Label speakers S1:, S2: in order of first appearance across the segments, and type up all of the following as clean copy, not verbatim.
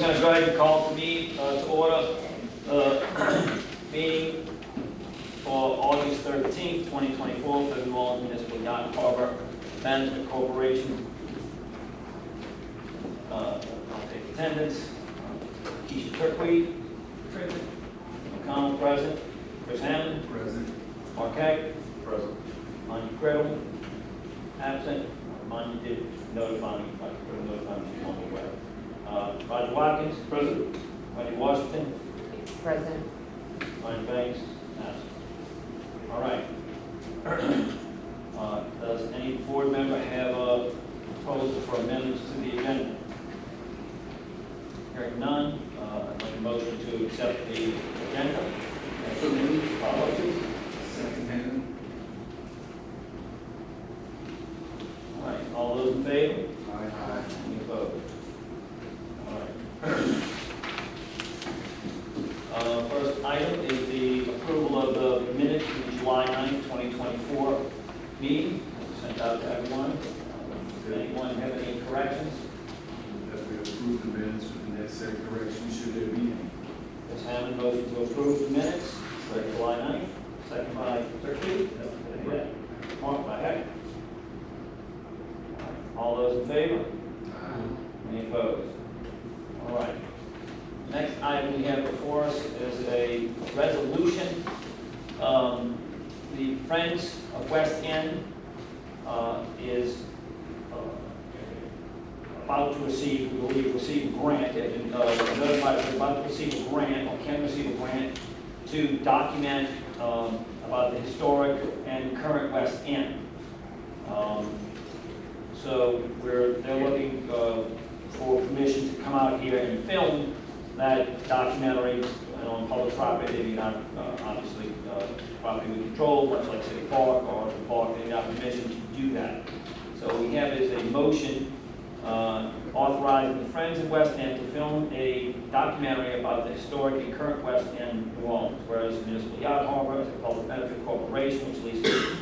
S1: We're going to go ahead and call the meeting to order. Meeting for August 13th, 2024 for the New Orleans Municipal Yacht Harbor Management Corporation. I'll take attendance. Keisha Turkweed. Present. McConnell, present. Chris Hammond.
S2: Present.
S1: Marquette.
S2: Present.
S1: Monty Criddle. Absent. Monty did notify me. Monty Criddle notified me she's on the way. Roger Watkins. Present. Wendy Washington.
S3: Present.
S1: Ryan Banks. Absent. All right. Does any board member have a proposal for amendments to the agenda? Hearing none, I'd like a motion to accept the agenda.
S2: So moved.
S1: Policies.
S2: Second hand.
S1: All right, all those in favor?
S2: Aye.
S1: Any opposed? All right. First item is the approval of the minutes of the July 9th, 2024 meeting. Sent out to everyone. Does anyone have any corrections?
S2: That we approve the minutes with the necessary corrections should there be any.
S1: Ms. Hammond, motion to approve the minutes for July 9th. Second by Turkey. Mark by Heck. All those in favor? Any opposed? All right. Next item we have before us is a resolution. The Friends of West End is about to receive, we believe, receive a grant. They've been notified they're about to receive a grant, or can receive a grant, to document about the historic and current West End. So they're looking for permission to come out here and film that documentary on public property. They do not, obviously, property we control, much like City Park or the park, they have permission to do that. So what we have is a motion authorizing the Friends of West End to film a documentary about the historic and current West End New Orleans, whereas the Municipal Yacht Harbor is a public benefit corporation which leases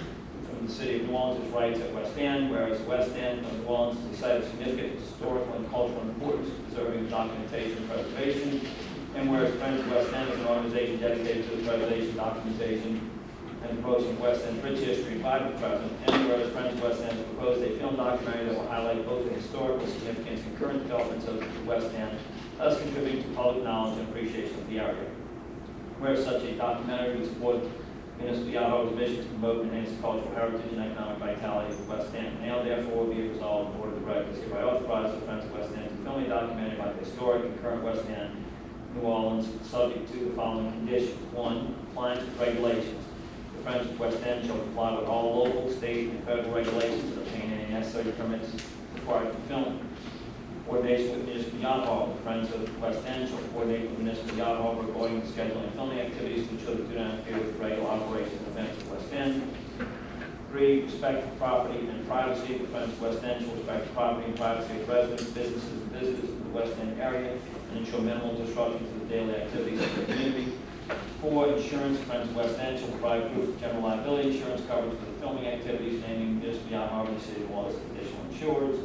S1: from the City of New Orleans its rights at West End, whereas the West End of New Orleans is a site of significant historical and cultural importance, preserving documentation and preservation, and whereas Friends of West End is an organization dedicated to the preservation, documentation, and promotion of West End's rich history and vibrant present, and whereas Friends of West End has proposed a film documentary that will highlight both the historical significance and current developments of the West End, thus contributing to public knowledge and appreciation of the area. Whereas such a documentary would support Municipal Yacht Harbor's mission to promote and enhance the cultural heritage and economic vitality of the West End. Now, therefore, be it resolved, the Board of Directors hereby authorizes the Friends of West End to film a documentary about the historic and current West End, New Orleans, subject to the following conditions. 1, compliance with regulations. The Friends of West End shall comply with all local, state, and federal regulations and obtain any necessary permits required for filming. Coordination with Municipal Yacht Harbor. The Friends of West End shall coordinate with Municipal Yacht Harbor according to scheduling and filming activities to ensure that do not interfere with the regular operations and events of West End. 3, respect for property and privacy. The Friends of West End shall respect the property and privacy of residents, businesses, and visitors in the West End area and ensure minimal disruption to the daily activities of the community. 4, insurance. Friends of West End shall provide proof of general liability insurance coverage for the filming activities, naming Municipal Yacht Harbor and the City of New Orleans as additional insurers.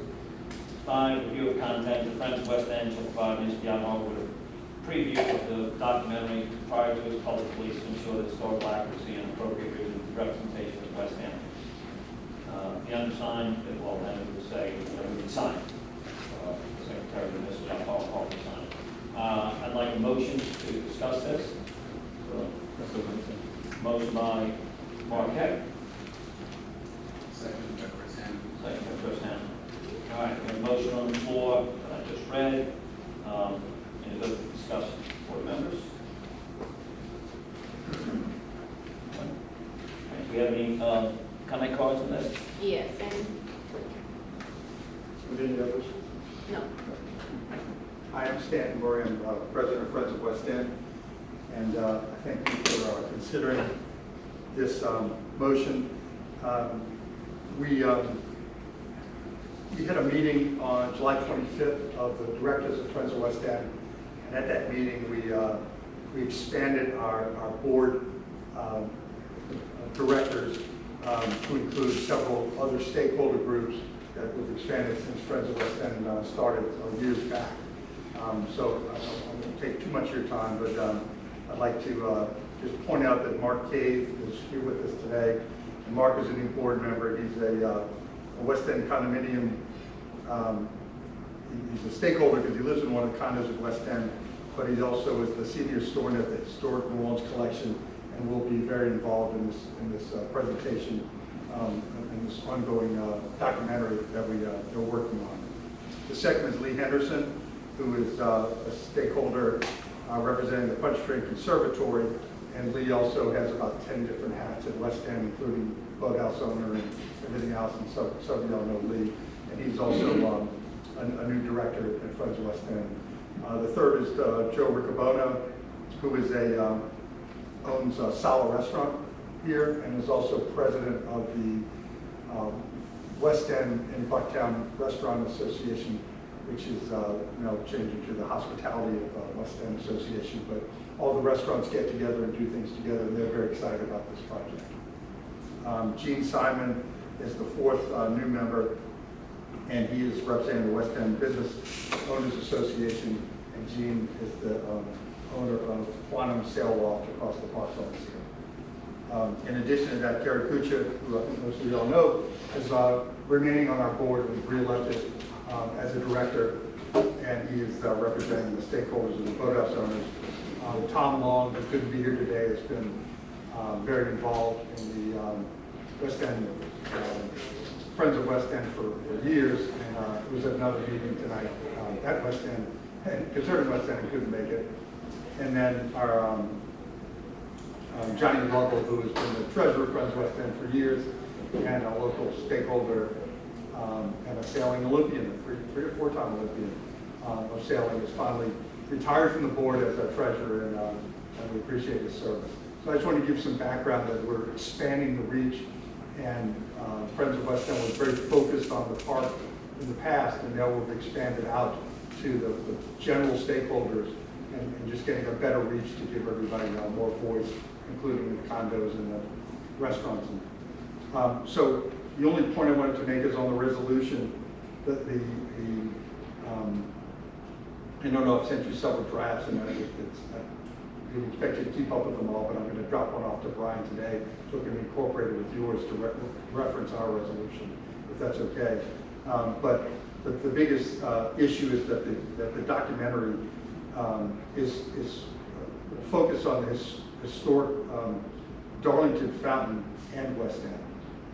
S1: 5, review of content. The Friends of West End shall provide Municipal Yacht Harbor with a preview of the documentary prior to its public release to ensure that historical accuracy and appropriate representation of West End. The undersigned, well, then it would say, we can sign. Secretary of the Municipal Yacht Harbor will sign. I'd like a motion to discuss this. Motion by Marquette.
S2: Second by Chris Hammond.
S1: Second by Chris Hammond. All right, we have a motion on the floor that I just read. Any other discussion? Board members? Do we have any comment cards on this?
S3: Yes, and
S4: Would any others?
S3: no.
S4: Hi, I'm Stanton Murray. I'm president of Friends of West End, and I thank you for considering this motion. We had a meeting on July 25th of the directors of Friends of West End, and at that meeting we expanded our board directors to include several other stakeholder groups that was expanded since Friends of West End started years back. So I won't take too much of your time, but I'd like to just point out that Mark Cave is here with us today. And Mark is a new board member. He's a West End condominium. He's a stakeholder because he lives in one of the condos at West End, but he also is the senior historian at the Historic New Orleans Collection and will be very involved in this presentation and this ongoing documentary that we're working on. The second is Lee Henderson, who is a stakeholder representing the Punch Train Conservatory, and Lee also has about 10 different hats at West End, including boathouse owner and everything else, and some of y'all know Lee. And he's also a new director at Friends of West End. The third is Joe Riccobona, who is owns Sala Restaurant here and is also president of the West End and Bucktown Restaurant Association, which is now changing to the Hospitality of West End Association. But all the restaurants get together and do things together, and they're very excited about this project. Gene Simon is the fourth new member, and he is representing the West End Business Owners Association, and Gene is the owner of Quantum Sail Loft across the park office here. In addition to that, Gary Kucha, who I think most of you all know, is remaining on our board, was re-elected as a director, and he is representing the stakeholders of the boathouse owners. Tom Long, who couldn't be here today, has been very involved in the West End, Friends of West End for years, and was at another meeting tonight at West End, and concerning West End and couldn't make it. And then our Johnny Lovell, who has been the treasurer of Friends of West End for years, and a local stakeholder, and a sailing Olympian, three or four-time Olympian of sailing, is finally retired from the board as our treasurer, and we appreciate his service. So I just want to give some background that we're expanding the reach, and Friends of West End was very focused on the park in the past, and now we've expanded out to the general stakeholders and just getting a better reach to give everybody more voice, including the condos and the restaurants. So the only point I wanted to make is on the resolution that I don't know, I've sent you several drafts, and I didn't expect you to keep up with them all, but I'm going to drop one off to Brian today so it can be incorporated with yours to reference our resolution, if that's okay. But the biggest issue is that the documentary is focused on this historic Darlington Fountain and West End.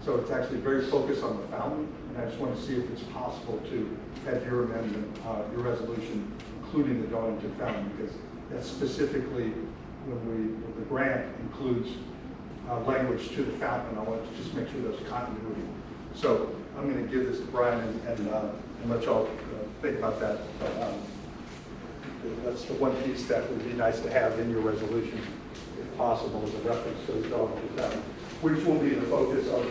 S4: So it's actually very focused on the fountain, and I just want to see if it's possible to have your amendment, your resolution, including the Darlington Fountain, because that's specifically when the grant includes language to the fountain. I want to just make sure there's continuity. So I'm going to give this to Brian and let y'all think about that. That's the one piece that would be nice to have in your resolution, if possible, as a reference to the Darlington Fountain, which will be the focus of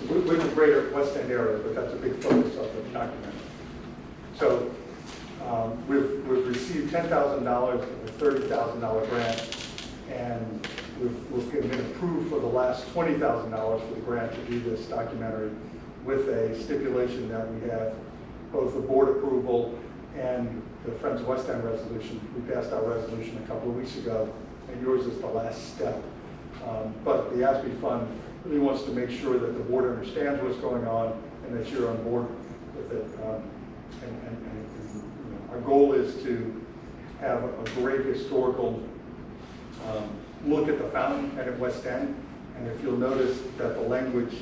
S4: with the greater West End area, but that's a big focus of the document. So we've received $10,000 of a $30,000 grant, and we've been approved for the last $20,000 for the grant to do this documentary, with a stipulation that we have both the board approval and the Friends of West End resolution. We passed our resolution a couple of weeks ago, and yours is the last step. But the ASB Fund really wants to make sure that the board understands what's going on and that you're on board with it. Our goal is to have a great historical look at the fountain and at West End. And if you'll notice that the language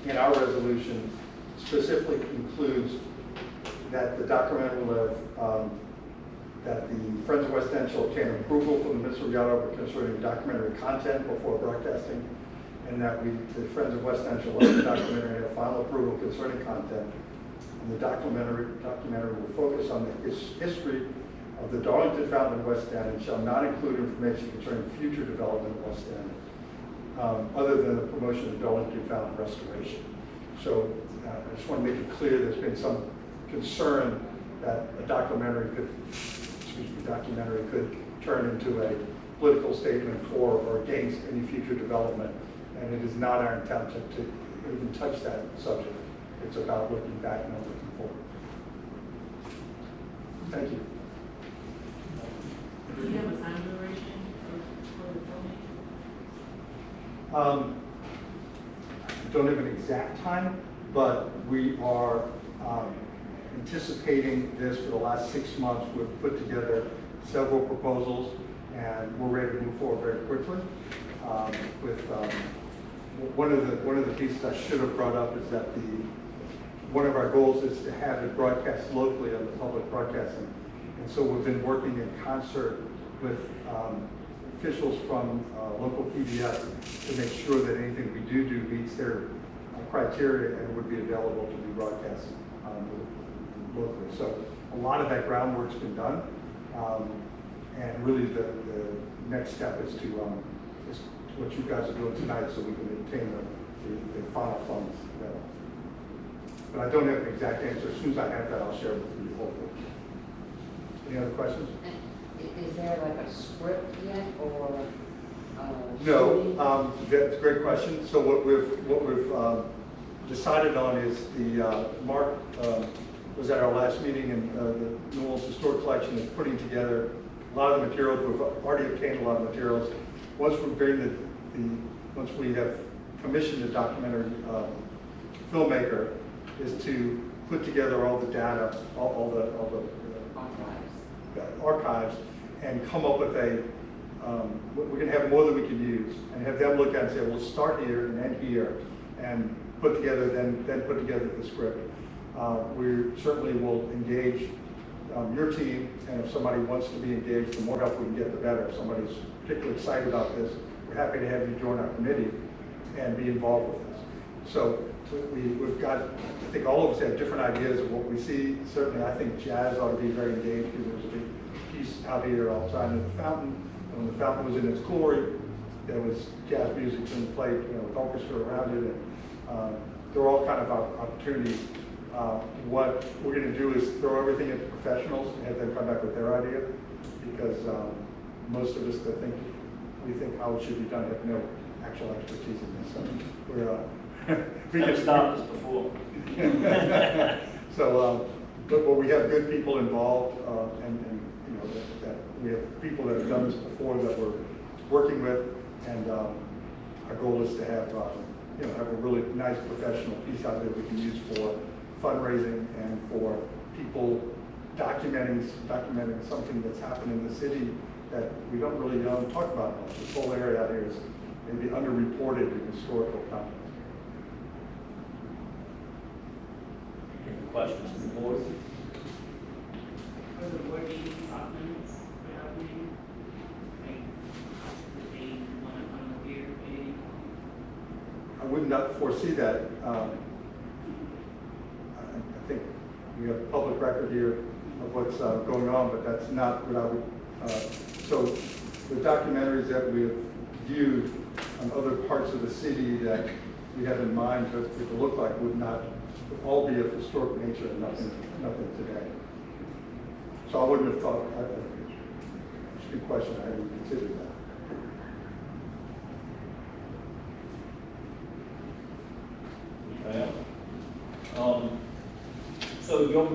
S4: in our resolution specifically includes that the documentary will have, that the Friends of West End shall obtain approval from the Municipal Yacht Harbor concerning documentary content before broadcasting, and that the Friends of West End shall let the documentary have final approval concerning content. And the documentary will focus on the history of the Darlington Fountain in West End and shall not include information concerning future development of West End, other than the promotion of Darlington Fountain restoration. So I just want to make it clear there's been some concern that a documentary could turn into a political statement for or against any future development, and it is not our intent to even touch that subject. It's about looking back and not looking forward. Thank you.
S5: Do you have a time duration for the filming?
S4: I don't have an exact time, but we are anticipating this for the last 6 months. We've put together several proposals, and we're ready to move forward very quickly. One of the pieces I should have brought up is that one of our goals is to have it broadcast locally on the public broadcasting. And so we've been working in concert with officials from local PBS to make sure that anything we do meets their criteria and would be available to be broadcast locally. So a lot of that groundwork's been done. And really the next step is what you guys are doing tonight so we can obtain the final funds available. But I don't have an exact answer. As soon as I have that, I'll share it with you hopefully. Any other questions?
S3: Is there like a script yet or?
S4: No, that's a great question. So what we've decided on is Mark was at our last meeting, and the New Orleans Historic Collection is putting together a lot of the materials. We've already obtained a lot of materials. Once we have commissioned a documentary filmmaker, is to put together all the data, all the archives, and come up with we're going to have more than we can use, and have them look at it and say, we'll start here and end here, and put together the script. We certainly will engage your team, and if somebody wants to be engaged, the more help we can get, the better. If somebody's particularly excited about this, we're happy to have you join our committee and be involved with this. So we've got, I think all of us have different ideas of what we see. Certainly, I think jazz ought to be very engaged, because there's a big piece out here outside of the fountain. And when the fountain was in its glory, there was jazz music being played, with orchestra around it, and they're all kind of opportunities. What we're going to do is throw everything at the professionals and have them come back with their idea, because most of us that we think how it should be done have no actual expertise in this. So we're
S1: Never stopped us before.
S4: So, but we have good people involved, and that we have people that have done this before that we're working with, and our goal is to have have a really nice professional piece out there we can use for fundraising and for people documenting something that's happened in the city that we don't really talk about much. This whole area out here is maybe underreported in historical context.
S1: Any questions from the board?
S5: For the working documents for opening, would they want to come up here, maybe?
S4: I would not foresee that. I think we have public record here of what's going on, but that's not what I would. So the documentaries that we have viewed on other parts of the city that we have in mind to look like would all be of historic nature and nothing today. So I wouldn't have thought. It's a good question. I hadn't considered that.
S1: Okay. So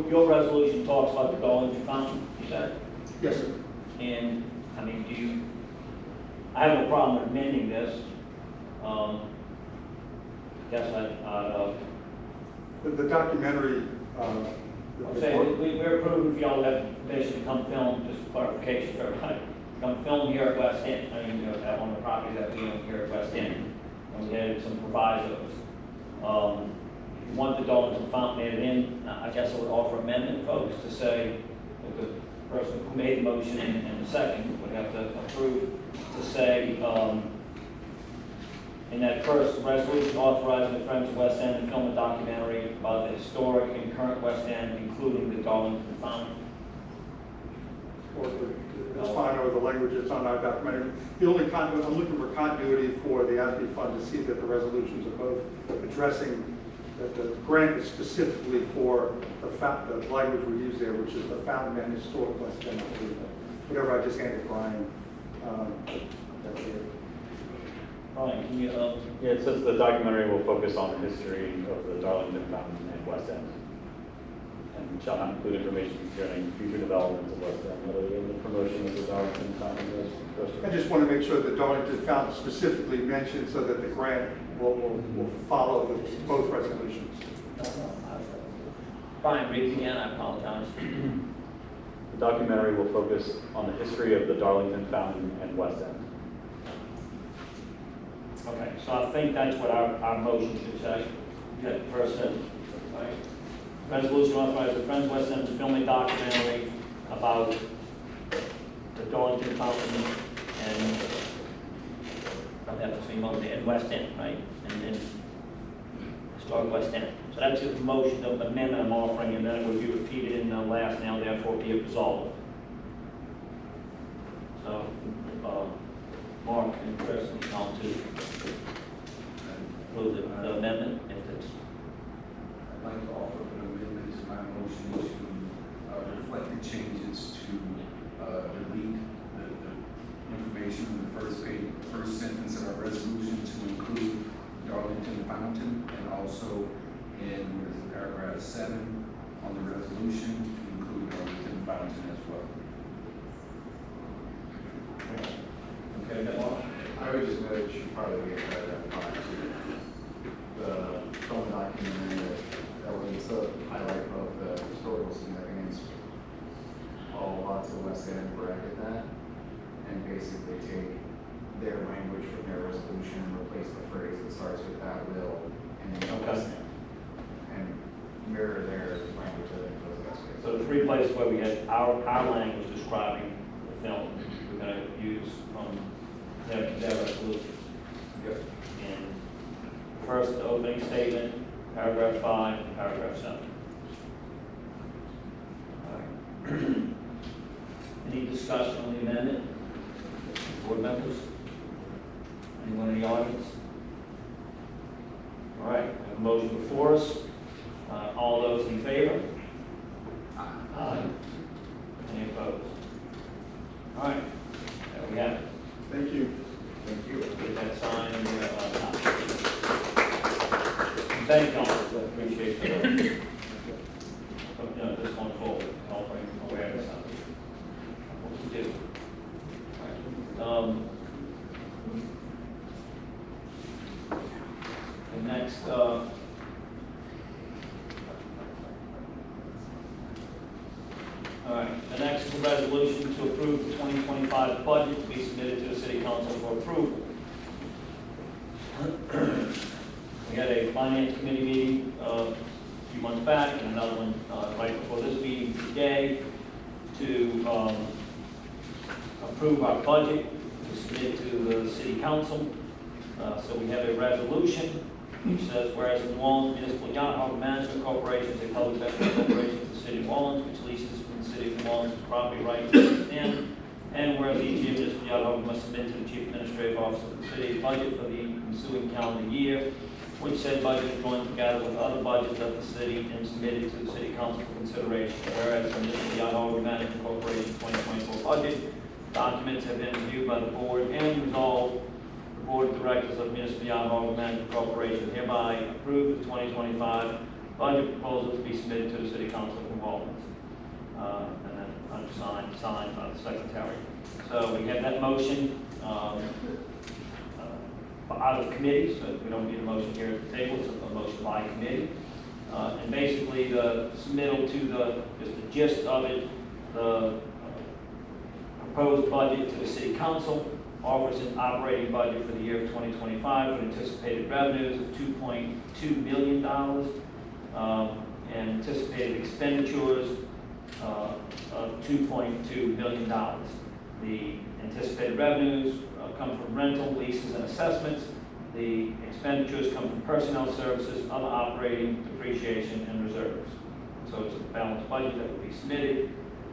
S1: your resolution talks about the Darlington Fountain, you said?
S4: Yes, sir.
S1: And, I mean, I have no problem amending this.
S4: The documentary.
S1: I'm saying, we're approving for y'all to have basically come film, just for clarification for everybody, come film here at West End, on the property that we own here at West End. And we had some provisos. If you want the Darlington Fountain added in, I guess I would offer amendment, folks, to say that the person who made the motion and the second would have to approve to say, in that first resolution authorizing the Friends of West End to film a documentary about the historic and current West End, including the Darlington Fountain.
S4: That's fine, or the language that's on our documentary. The only continuity, I'm looking for continuity for the ASB fund to see that the resolutions are both addressing that the grant is specifically for the language we use there, which is the fountain and historic West End. Whatever I just handed Brian, that's it.
S1: Brian, can you,
S6: Yeah, it says the documentary will focus on the history of the Darlington Fountain and West End. and shall not include information concerning future developments of West End, other than the promotion of the Darlington Fountain Restaurant.
S4: I just want to make sure that Darlington Fountain specifically mentioned so that the grant will follow both resolutions.
S1: Brian, read it again, I apologize.
S6: The documentary will focus on the history of the Darlington Fountain and West End.
S1: Okay, so I think that's what our motion should say. You got the first sentence, right? Resolution authorizes the Friends West End to film a documentary about the Darlington Fountain and, I'll have to say motion, and West End, right? And historic West End. So that's the motion of amendment I'm offering, and then it would be repeated in the last, now therefore be it resolved. So, Mark and Chris and Tom to approve the amendment if it's.
S2: I'd like to offer an amendment to my motion to reflect the changes to delete the information in the first page, first sentence of our resolution to include Darlington Fountain, and also in paragraph 7 on the resolution to include Darlington Fountain as well.
S1: Okay, that Mark?
S7: I would just note it should probably get paragraph 5 to the film documentary that would highlight both the historical significance of lots of West End, bracket that, and basically take their language from their resolution and replace the phrase that starts with that will and then West End, and mirror their language that they put West End.
S1: So the three places where we had our language describing the film, we're going to use from their resolution.
S2: Yep.
S1: And first, the opening statement, paragraph 5, and paragraph 7. All right. Any discussion on the amendment? Board members? Anyone in the audience? All right, we have a motion before us. All those in favor? Aye. Any opposed? All right, there we have it.
S4: Thank you.
S2: Thank you.
S1: Get that signed and thank y'all, I appreciate the, this one forward, helping awareness of what we do. The next, all right, the next is a resolution to approve the 2025 budget to be submitted to the City Council for approval. We had a Finance Committee meeting a few months back and another one right before this meeting today to approve our budget to submit to the City Council. So we have a resolution which says, whereas the New Orleans Municipal Yacht Harbor Management Corporation is a public benefit corporation of the City of New Orleans, which leases from the City of New Orleans property rights to extend. And whereas the Municipal Yacht Harbor must submit to the Chief Administrative Officer of the City a budget for the ensuing calendar year, which said budget is joined together with other budgets of the city and submitted to the City Council for consideration. Whereas the Municipal Yacht Harbor Management Corporation 2024 budget documents have been reviewed by the board and resolved. The Board of Directors of Municipal Yacht Harbor Management Corporation hereby approve the 2025 budget proposal to be submitted to the City Council of New Orleans. And then signed by the Secretary. So we have that motion out of committee, so we don't need a motion here at the table, it's a motion by committee. And basically the submittal to just the gist of it, the proposed budget to the City Council offers an operating budget for the year of 2025 with anticipated revenues of $2.2 million and anticipated expenditures of $2.2 million. The anticipated revenues come from rental, leases, and assessments. The expenditures come from personnel services, other operating, depreciation, and reserves. So it's a balanced budget that will be submitted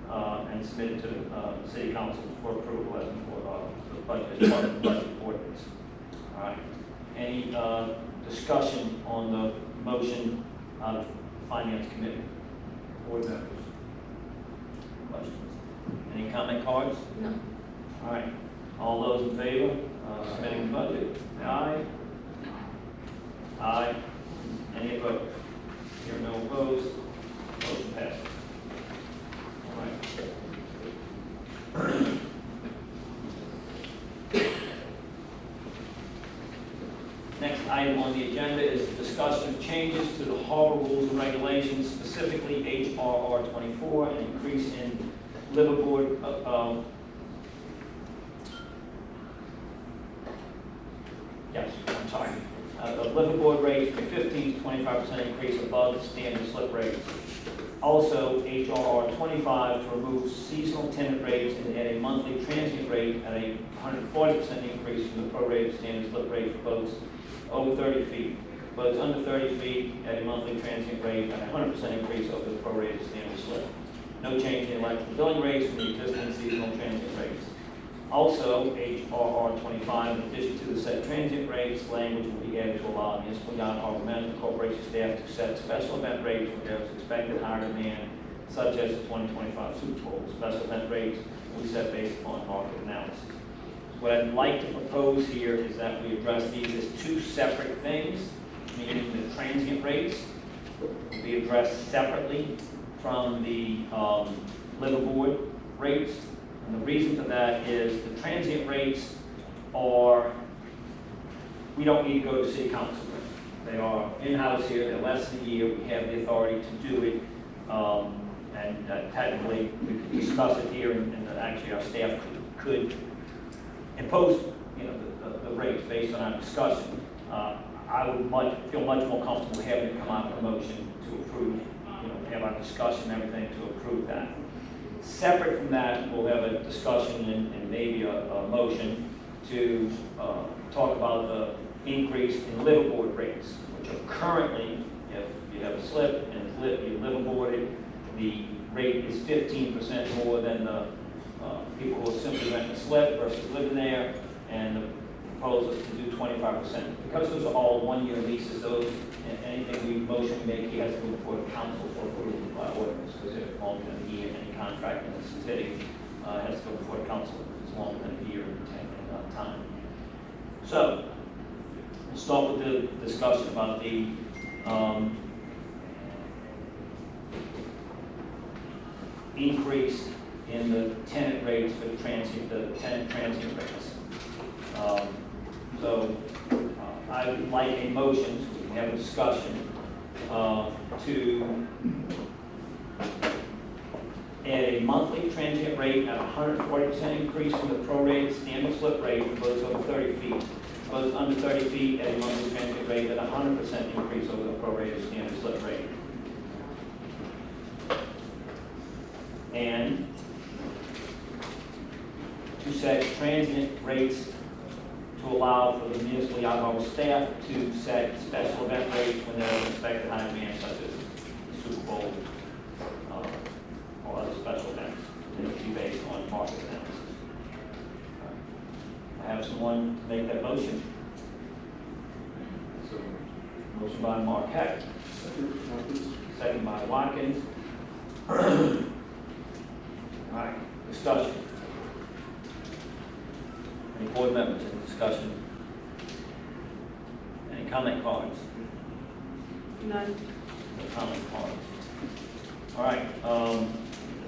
S1: and submitted to the City Council for approval as the part of the budget ordinance. All right. Any discussion on the motion out of Finance Committee? Board members? Questions? Any comment cards?
S3: No.
S1: All right. All those in favor of submitting the budget? Aye. Aye. Any opposed? Here are no opposed. Motion passes. item on the agenda is discussion of changes to the harbor rules and regulations, specifically HRR 24, an increase in liveaboard, yes, I'm sorry, the liveaboard rate from 15 to 25% increase above the standard slip rates. Also, HRR 25 to remove seasonal tenant rates and add a monthly transient rate at a 140% increase from the prorated standard slip rate for boats over 30 feet. Boats under 30 feet at a monthly transient rate at a 100% increase over the prorated standard slip. No change in electrical billing rates from the existing seasonal transient rates. Also, HRR 25, in addition to the set transient rates, language will be added to allow municipal yacht harbor management corporation staff to set special event rates when there is expected higher demand, such as the 2025 Super Bowl. Special event rates will be set based upon market analysis. What I'd like to propose here is that we address these as two separate things, meaning the transient rates will be addressed separately from the liveaboard rates. And the reason for that is the transient rates are, we don't need to go to city council. They are in-house here, they're less than a year, we have the authority to do it. And technically, we could discuss it here, and actually our staff could impose, the rates based on our discussion. I would feel much more comfortable having it come out of a motion to approve, have our discussion and everything to approve that. Separate from that, we'll have a discussion and maybe a motion to talk about the increase in liveaboard rates, which are currently, if you have a slip and you liveaboarded, the rate is 15% more than the people who are simply renting a slip versus living there, and the proposal is to do 25%. Because those are all one-year leases, those, anything we motion we make, he has to go before the council for approval by ordinance, because they're longer than a year, any contract in the city has to go before the council if it's longer than a year in time. So, we'll start with the discussion about the increase in the tenant rates for the tenant transient rates. I would like a motion, so we can have a discussion, to add a monthly transient rate at 140% increase from the prorated standard slip rate for boats over 30 feet. Boats under 30 feet at a monthly transient rate at 100% increase over the prorated standard slip rate. And to set transient rates to allow for the municipal yacht harbor staff to set special event rates when there is expected high demand, such as the Super Bowl or other special events. And it will be based on market analysis. I have someone to make that motion. So, motion by Marquette, second by Watkins. All right, discussion. Any board members in discussion? Any comment cards?
S5: None.
S1: No comment cards. All right,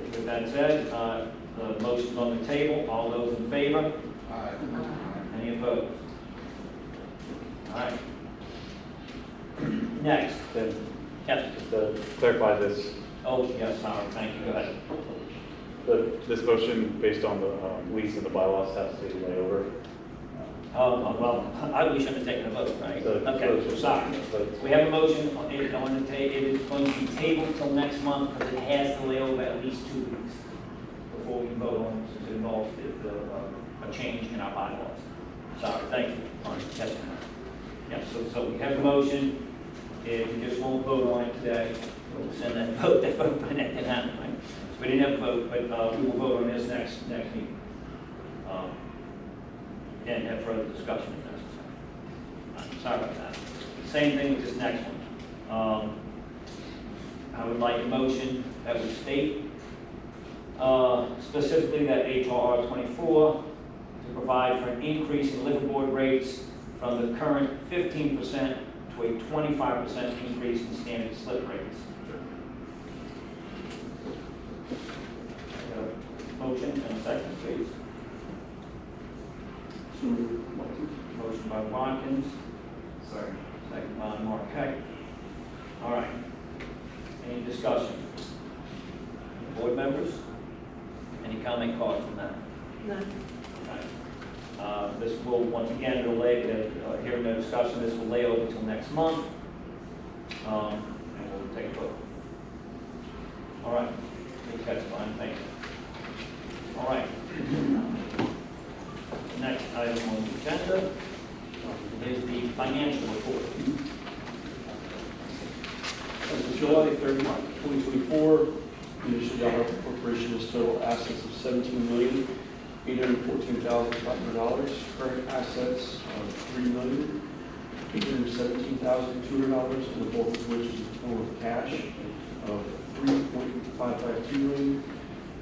S1: with that said, the motion's on the table. All those in favor?
S2: Aye.
S1: Any opposed? All right. Next.
S6: Then,
S1: Yes.
S6: just to clarify this,
S1: Oh, yes, Howard, thank you. Go ahead.
S6: this motion based on the lease and the bylaws has to be laid over.
S1: Well, we shouldn't have taken a vote, right?
S6: So-
S1: Okay, sorry. We have a motion on it on the table. It is going to be tabled till next month because it has to lay over at least 2 weeks before we can vote on it, since it involves a change in our bylaws. Sorry, thank you for catching that. Yeah, so we have a motion. If we just won't vote on it today, we'll send that vote by that can happen, right? So we didn't have a vote, but we will vote on this next meeting. And have further discussion if necessary. Sorry about that. Same thing with this next one. I would like a motion that would state specifically that HRR 24 to provide for an increase in liveaboard rates from the current 15% to a 25% increase in standard slip rates. Motion and a second, please. Motion by Watkins,
S2: Second.
S1: Second by Marquette. All right. Any discussion? Board members? Any comment cards on that?
S5: None.
S1: Okay. This will, once again, delay, hearing no discussion, this will lay over until next month. And we'll take a vote. All right. Okay, fine, thank you. All right. Next item on the agenda is the financial report.
S8: As of July 30, 2024, the Initial Dollar Corporation has total assets of $17,814,500, current assets of $3,817,200, and the bulk of which is a total of cash of $3.552 million.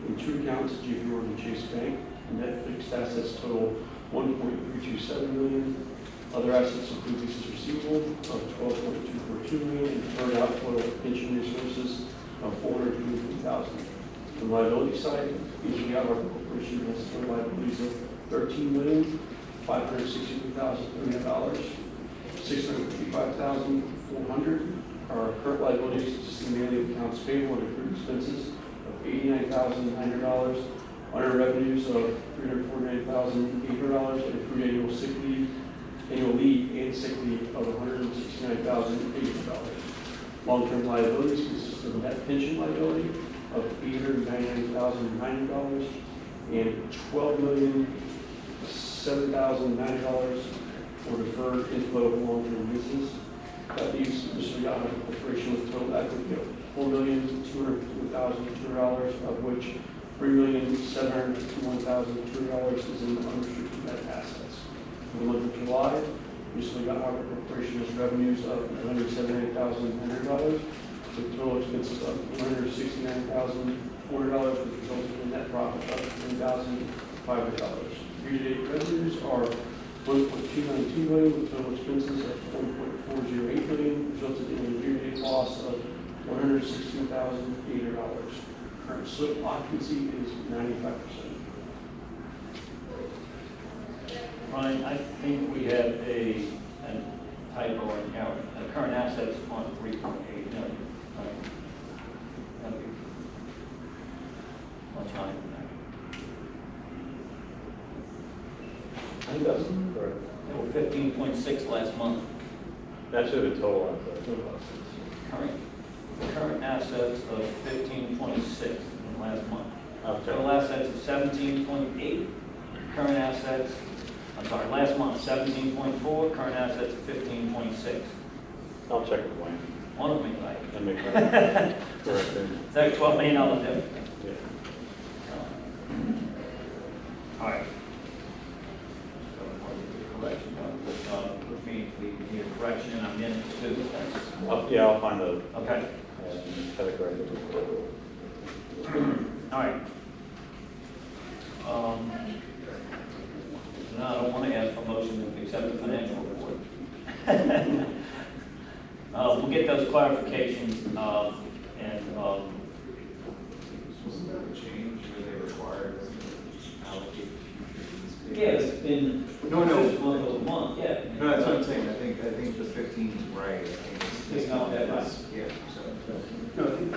S8: In two accounts, JP Morgan Chase Bank, net fixed assets total $1.327 million. Other assets include leases receivable of $12.242 million and deferred outflow of pension resources of $423,000. On the liability side, each Harbor Corporation has total liabilities of $13,562,300, $655,400 are current liabilities consisting mainly of accounts payable and accrued expenses of $89,900, unearned revenues of $349,800, and accrued annual leave and sick leave of $169,800. Long-term liabilities consist of net pension liability of $899,900 and $12,007,900 for deferred inflow of long-term leases. That leaves Mr. Yamaha Corporation with total equity of $4,250,200, of which $3,751,200 is in unrestricted net assets. For the month of July, Mr. Yamaha Corporation has revenues of $178,900, with total expenses of $169,400, which resulted in a net profit of $10,500. Year-to-date revenues are $1.292 million, with total expenses of $1.408 million, resulted in a year-to-date loss of $116,800. Current slip occupancy is 95%.
S1: Ryan, I think we have a typo in here. The current assets on 3.8 million. Right? That'd be much higher than that.
S6: I think that's correct.
S1: They were 15.6 last month.
S6: That should have been total assets.
S1: Current assets of 15.6 from last month.
S6: Okay.
S1: Total assets of 17.8. Current assets, last month 17.4. Current assets of 15.6.
S6: I'll check with Wayne
S1: One of them, right?
S6: and make sure. Correct there.
S1: It's like $12 million difference.
S6: Yeah.
S1: All right. Correction, which means we need a correction in our minutes too.
S6: Yeah, I'll find the,
S1: Okay.
S6: have it corrected.
S1: All right. No, I don't want to ask for a motion to accept the financial report. We'll get those clarifications and
S2: Wasn't that a change where they required us to allocate future?
S1: yeah, it's been
S7: No.
S1: this month over month, yeah.
S7: No, that's what I'm saying, I think the 15 is right. I think
S1: It's not that right.
S7: Yeah, so.
S8: No, I think,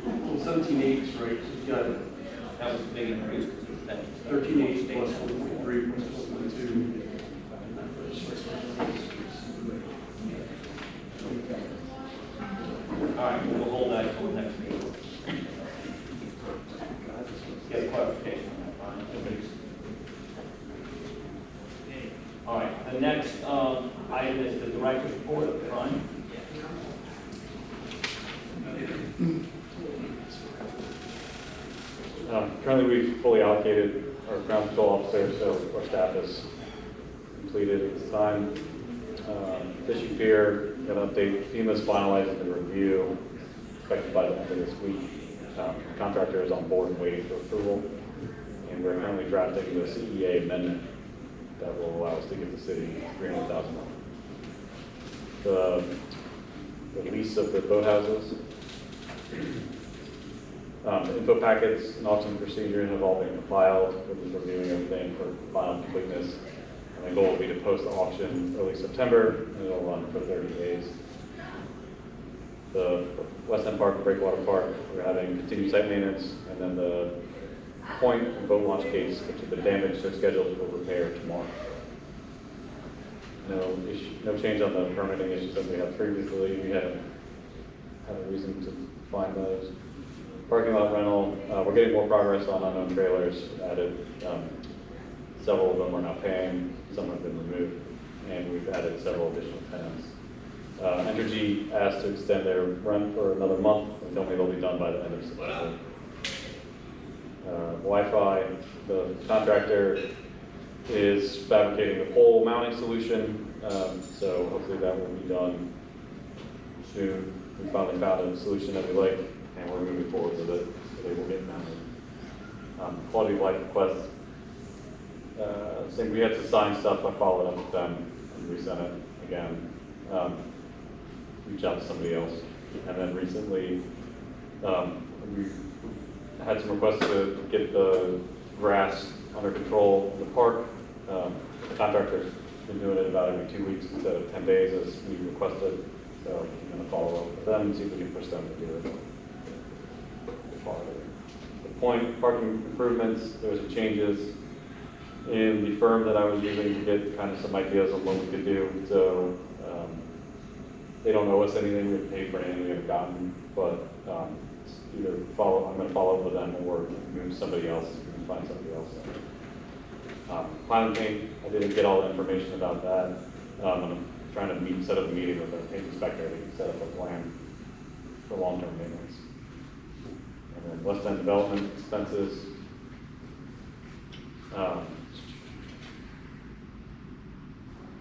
S8: well, 17.8 is right, so you got
S1: That was a big increase.
S8: 13.8 plus 1.3 plus 1.2.
S1: All right, we'll hold that until the next meeting. Get clarification on that, Brian. All right, the next item is the director's report, Brian.
S6: Currently, we've fully allocated our ground control officer, so our staff has completed at this time. Fishing pier, got an update. FEMA's finalizing the review, expected by the end of this week. Contractor is on board and waiting for approval, and we're currently drafting the CEA amendment that will allow us to give the city $300,000. The lease of the boathouses. The info packets and auction procedure have all been compiled. We're just reviewing everything for final completeness. The goal will be to post the auction early September, and it'll run for 30 days. The West End Park and Breakwater Park, we're having continued site maintenance, and then the point and boat launch gates, which have been damaged, are scheduled for repair tomorrow. No change on the permitting issues that we had previously. We haven't had a reason to find those. Parking lot rental, we're getting more progress on unknown trailers added. Several of them are not paying, some have been removed, and we've added several additional tenants. Entergy asked to extend their rent for another month and told me they'll be done by the end of September. Wi-Fi, the contractor is fabricating the pole mounting solution, so hopefully that will be done soon. We finally found a solution that we like, and we're moving forward with it, so they will get mounted. Quality of life requests. Same, we had to sign stuff, I followed up with them and resent it again. Reach out to somebody else. And then recently, we had some requests to get the grass under control in the park. The contractor's been doing it about every 2 weeks instead of 10 days as we requested. So I'm going to follow up with them and see if we can push them to do it. The point, parking improvements, there was some changes in the firm that I was using to get kind of some ideas on what we could do. So they don't owe us anything, we haven't paid for anything we haven't gotten, but either I'm going to follow up with them or move somebody else, and find somebody else. Climate paint, I didn't get all the information about that. I'm trying to set up a meeting with our paint inspector to set up a plan for long-term maintenance. And then West End development expenses.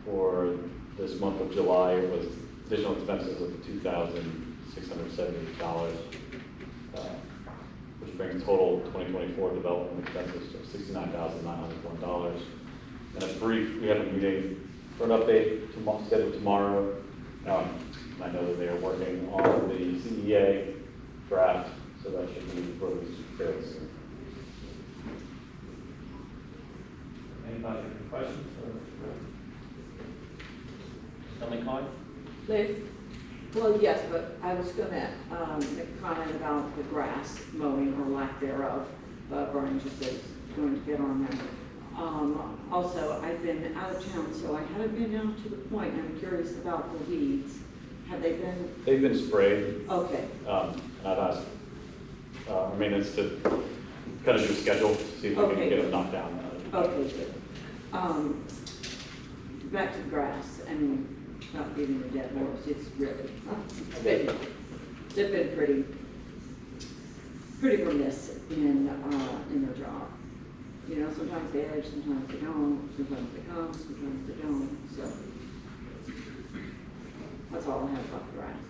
S6: For this month of July, it was additional expenses of $2,670, which brings total 2024 development expenses to $69,901. And a brief, we have a meeting for an update scheduled tomorrow. I know that they are working on the CEA draft, so that should be released fairly soon.
S1: Anybody have any questions? Stanley Klein?
S3: Liz? Well, yes, but I was gonna make a comment about the grass mowing or lack thereof. Brian just is going to get on that. Also, I've been out of town, so I haven't been out to the point. I'm curious about the weeds. Have they been?
S6: They've been sprayed.
S3: Okay.
S6: And I've asked our maintenance to kind of do a schedule, to see if we can get them knocked down.
S3: Okay, good. Back to the grass, I mean, not beating the dead horse, it's really, they've been pretty remiss in their job. You know, sometimes they edge, sometimes they don't, sometimes they come, sometimes they don't, so. That's all I have about the grass.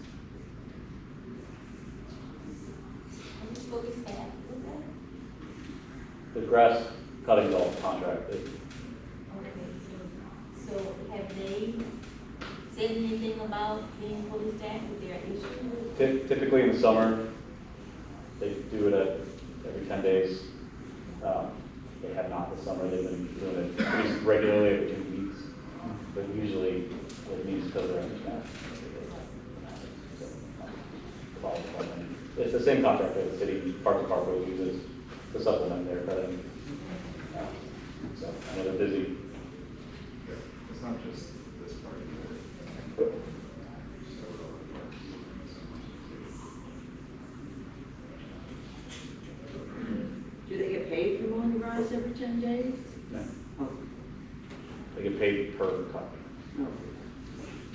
S9: Are you fully staffed with that?
S6: The grass cutting is all contracted.
S9: Okay, so have they said anything about being fully staffed? Is there an issue?
S6: Typically in the summer, they do it at every 10 days. They have not this summer. They've been doing it pretty regularly every 2 weeks. But usually it means because they're understaffed. It's the same contractor the city Parks and Parkways uses to supplement their cutting. So I know they're busy.
S7: It's not just this part of it.
S3: Do they get paid for mowing the grass every 10 days?
S6: No.
S3: Oh,
S6: They get paid per cut.
S3: no.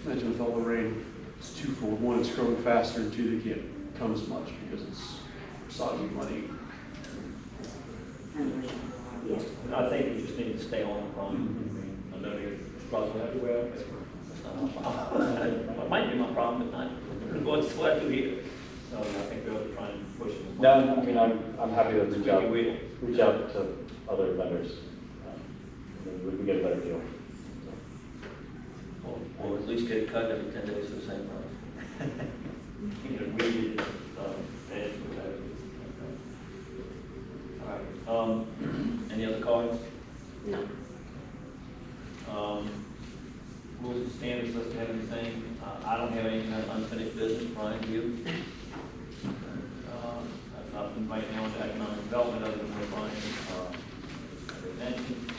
S8: Imagine with all the rain, it's twofold. One, it's growing faster, and two, they can't come as much because it's soggy, muddy.
S3: Anyway, yeah.
S1: I think we just need to stay on the problem. I know you're struggling everywhere, but that's not my problem. It might be my problem, but not, what's what I do here. So I think we ought to try and push it.
S6: No, I mean, I'm happy to reach out to other vendors. We can get a better deal.
S1: Or at least get it cut every 10 days for the same price. You know, weeded, edge, whatever. All right, any other cards?
S3: No.
S1: Rules and standards, doesn't have anything. I don't have any unfinished business. Brian, do you? I've nothing right now into economic development other than what Brian mentioned,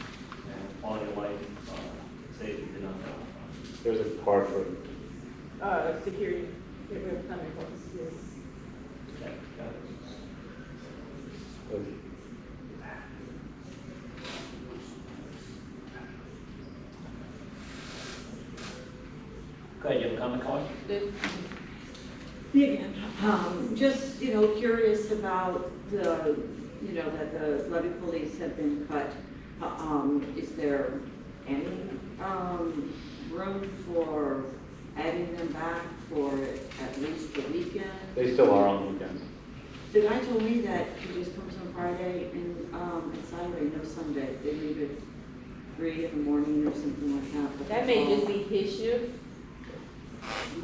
S1: and quality of life, safety did not know.
S6: There's a card for,
S5: Security, we have coming for security.
S1: Okay, got it. Go ahead, you have a comment, Colin?
S3: Me again. Just, curious about the, that the levy police have been cut. Is there any, room for adding them back for at least the weekend?
S6: they still are on weekends.
S3: The guy told me that he just comes on Friday and Saturday, no Sunday. They leave at 3 in the morning or something like that. but
S5: That
S3: that's
S5: may
S3: all.
S5: just be his shift.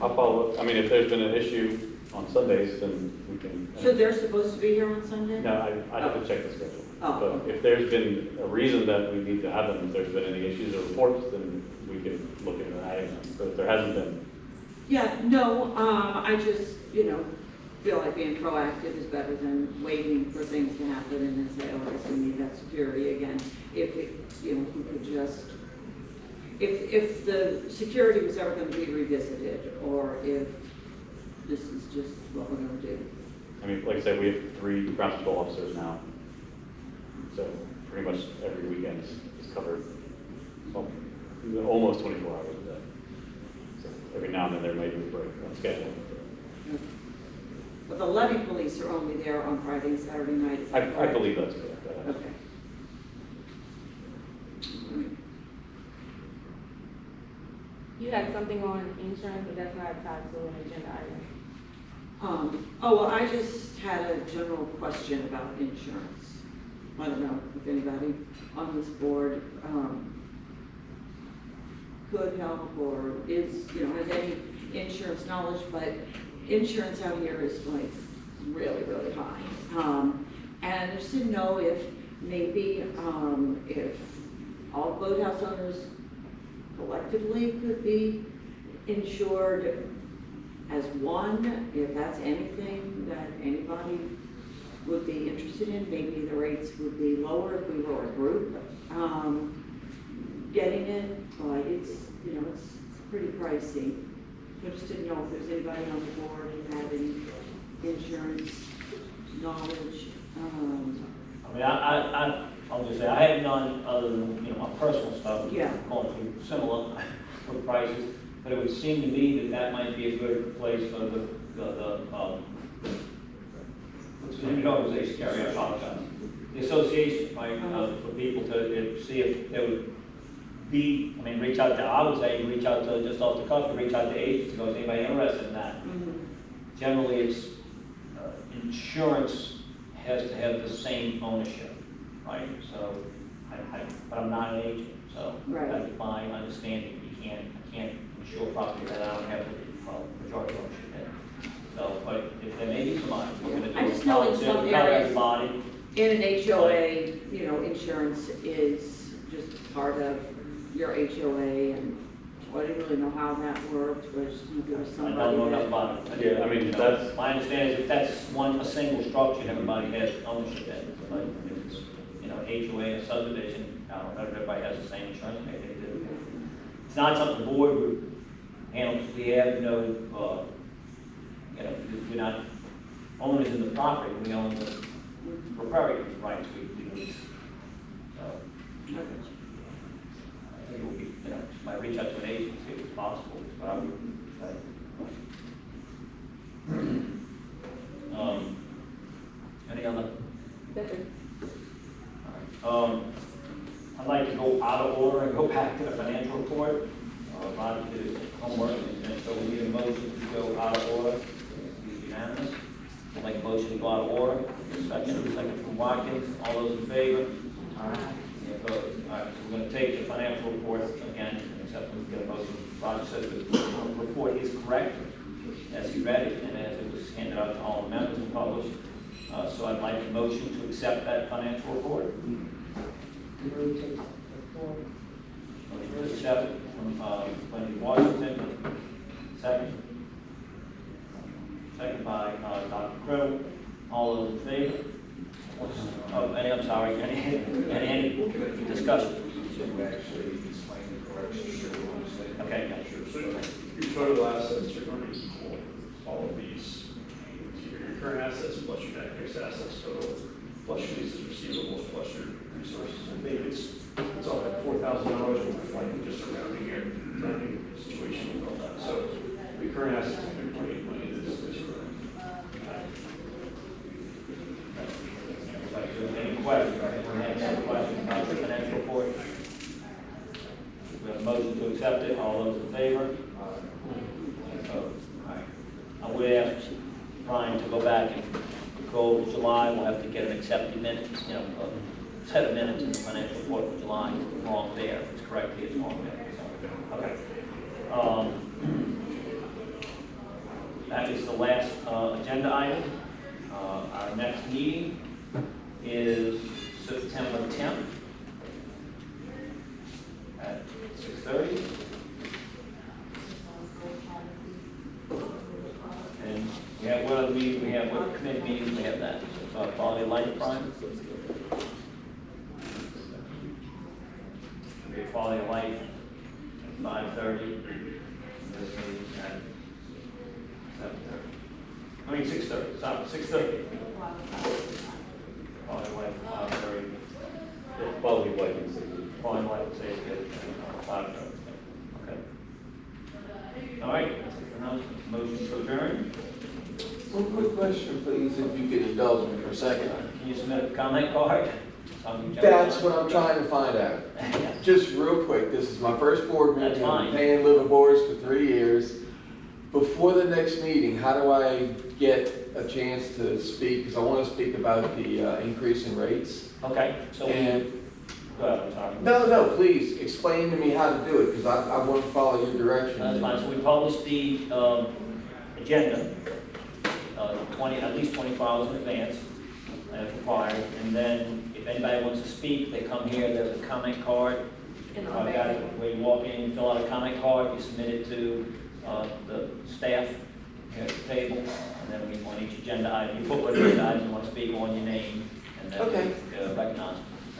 S6: I'll follow up, I mean, if there's been an issue on Sundays, then we can.
S3: So they're supposed to be here on Sunday?
S6: No, I have to check the schedule.
S3: Oh.
S6: But if there's been a reason that we need to have them, if there's been any issues or reports, then we can look into adding them. But if there hasn't been,
S3: Yeah, no, I just, feel like being proactive is better than waiting for things to happen and then say, oh, I guess we need that security again. If it, we could just, if the security was ever gonna be revisited, or if this is just what we're gonna do.
S6: I mean, like I said, we have 3 ground control officers now. So pretty much every weekend is covered, well, almost 24 hours a day. So every now and then there may be a break on schedule.
S3: But the levy police are only there on Friday and Saturday night, is that
S6: I
S3: correct?
S6: believe that's correct.
S3: Okay.
S5: You had something on insurance, but that's not tied to an agenda item.
S3: Well, I just had a general question about insurance. I don't know if anybody on this board, could help or is, has any insurance knowledge, but insurance out here is like really, really high. And I just didn't know if maybe, if all boathouse owners collectively could be insured as one, if that's anything that anybody would be interested in. Maybe the rates would be lower if we were a group getting it, but it's, it's pretty pricey. I just didn't know if there's anybody on the board who had any insurance knowledge.
S1: I mean, I'll just say, I have none other than, my personal stuff.
S3: Yeah.
S1: Going through similar with prices, but it would seem to me that might be a good place for what's the name of the organization, Gary, I apologize. The association, right, for people to see if there would be, reach out to, I would say, reach out to, just off the cuff, reach out to agents, to go, is anybody interested in that? Generally, it's, insurance has to have the same ownership, right? So, but I'm not an agent, so
S3: Right.
S1: that's my understanding. I can't insure property that I don't have the majority ownership in. So, but if there may be somebody, we're gonna do.
S3: I just know in some
S1: not
S3: areas-
S1: everybody.
S3: In an HOA, insurance is just part of your HOA, and I didn't really know how that worked, was there was
S1: I
S3: somebody
S1: don't know enough
S3: that.
S1: about it.
S6: Yeah, I mean, that's-
S1: My understanding is if that's a single structure, everybody has ownership in it. But if it's, HOA, a subdivision, I don't know if everybody has the same insurance, maybe they do. It's not something the board would handle, because we have no, we're not owners in the property, we own the proprietary rights we lease. So, I think it would be, might reach out to an agent, see if it's possible, but I would say. Any other?
S5: That's it.
S1: All right. I'd like to go out of order and go back to the financial report. Roger did his homework, and so we need a motion to go out of order. Be unanimous. I'd like a motion to go out of order. Second from Watkins. All those in favor? All right. Any opposed? All right, so we're going to take the financial report again, except we get a motion. Roger says the report is correct, as he read it, and as it was handed out to all the members and published. So I'd like a motion to accept that financial report. Motion to accept from, Wendy Washington. Second. Second by, Dr. Criddle. All those in favor? Oh, I'm sorry, any discussion?
S2: Actually, explain the correction.
S1: Okay, yeah.
S8: So your total assets are going to equal all of these. Your current assets plus your net fixed assets total, plus your leases receivables, plus your resources. I think it's all at $4,000, like just a rounding situation with all that. So your current assets are $3.8 million this year.
S1: Any questions? Anyone have any questions about the financial report? We have a motion to accept it. All those in favor? I would ask Brian to go back and go over July. We'll have to get an accepted minutes, a set of minutes in the financial report for July. It's wrong there. It's correct here. It's wrong there. So, okay. That is the last agenda item. Our next meeting is September 10th at 6:30. And we have what other meeting? We have what committee meetings? We have that. Quality of life, Brian? We have quality of life at 5:30. This meeting at 7:30. I mean 6:30. Sorry, 6:30. Quality of life at 5:30.
S6: Quality of life and safety.
S1: Quality of life and safety at 5:30. Okay. All right. Motion to adjourn.
S10: One quick question, please, if you could indulge me for a second.
S1: Can you submit a comment card?
S10: That's what I'm trying to find out. Just real quick, this is my first board
S1: That's
S10: meeting.
S1: fine.
S10: I've been paying liver boards for 3 years. Before the next meeting, how do I get a chance to speak? Because I want to speak about the increase in rates.
S1: Okay, so
S10: And
S1: go ahead, I'm sorry.
S10: no, please explain to me how to do it, because I want to follow your direction.
S1: That's fine. So we publish the agenda, at least 24 hours in advance, as required. And then if anybody wants to speak, they come here, there's a comment card. Where you walk in, you fill out a comment card, you submit it to the staff here at the table, and then we on each agenda item, you put what agenda item you want to speak on, your name, and then
S10: Okay.
S1: recognize.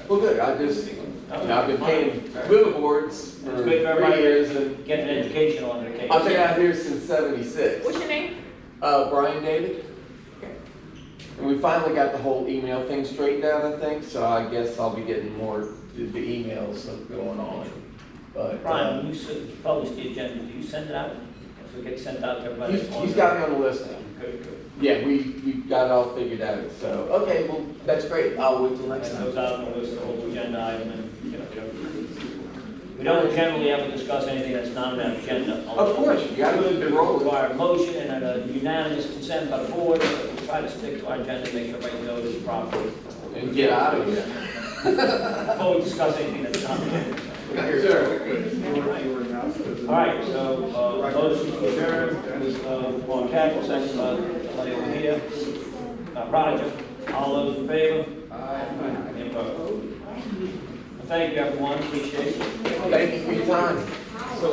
S10: Well, good. I've been paying liver boards for
S1: It's good for
S10: 3
S1: everybody
S10: years, and
S1: Get an education on the case.
S10: I've been out here since '76.
S5: What's your name?
S10: Brian David. And we finally got the whole email thing straightened out, I think, so I guess I'll be getting more the emails going on. But
S1: Brian, when you publish the agenda, do you send it out? So it gets sent out to everybody?
S10: he's got me on the list now.
S1: Good, good.
S10: Yeah, we got it all figured out. So okay, well that's great. I'll wait till next
S1: It
S10: time.
S1: goes out on the list, the whole agenda item, and, we don't generally ever discuss anything that's not on that agenda.
S10: Of course, you gotta keep it rolling.
S1: Require a motion and a unanimous consent by the board, so we try to stick to our agenda, make sure everybody knows it properly.
S10: And get out of here.
S1: Before we discuss anything that's not on the agenda.
S10: Yes, sir.
S1: All right, so, motion to adjourn is, on Cagle, second by somebody over here. Roger, all those in favor? Any opposed? Thank you, everyone, appreciate it.
S10: Thank you for your time.
S4: So,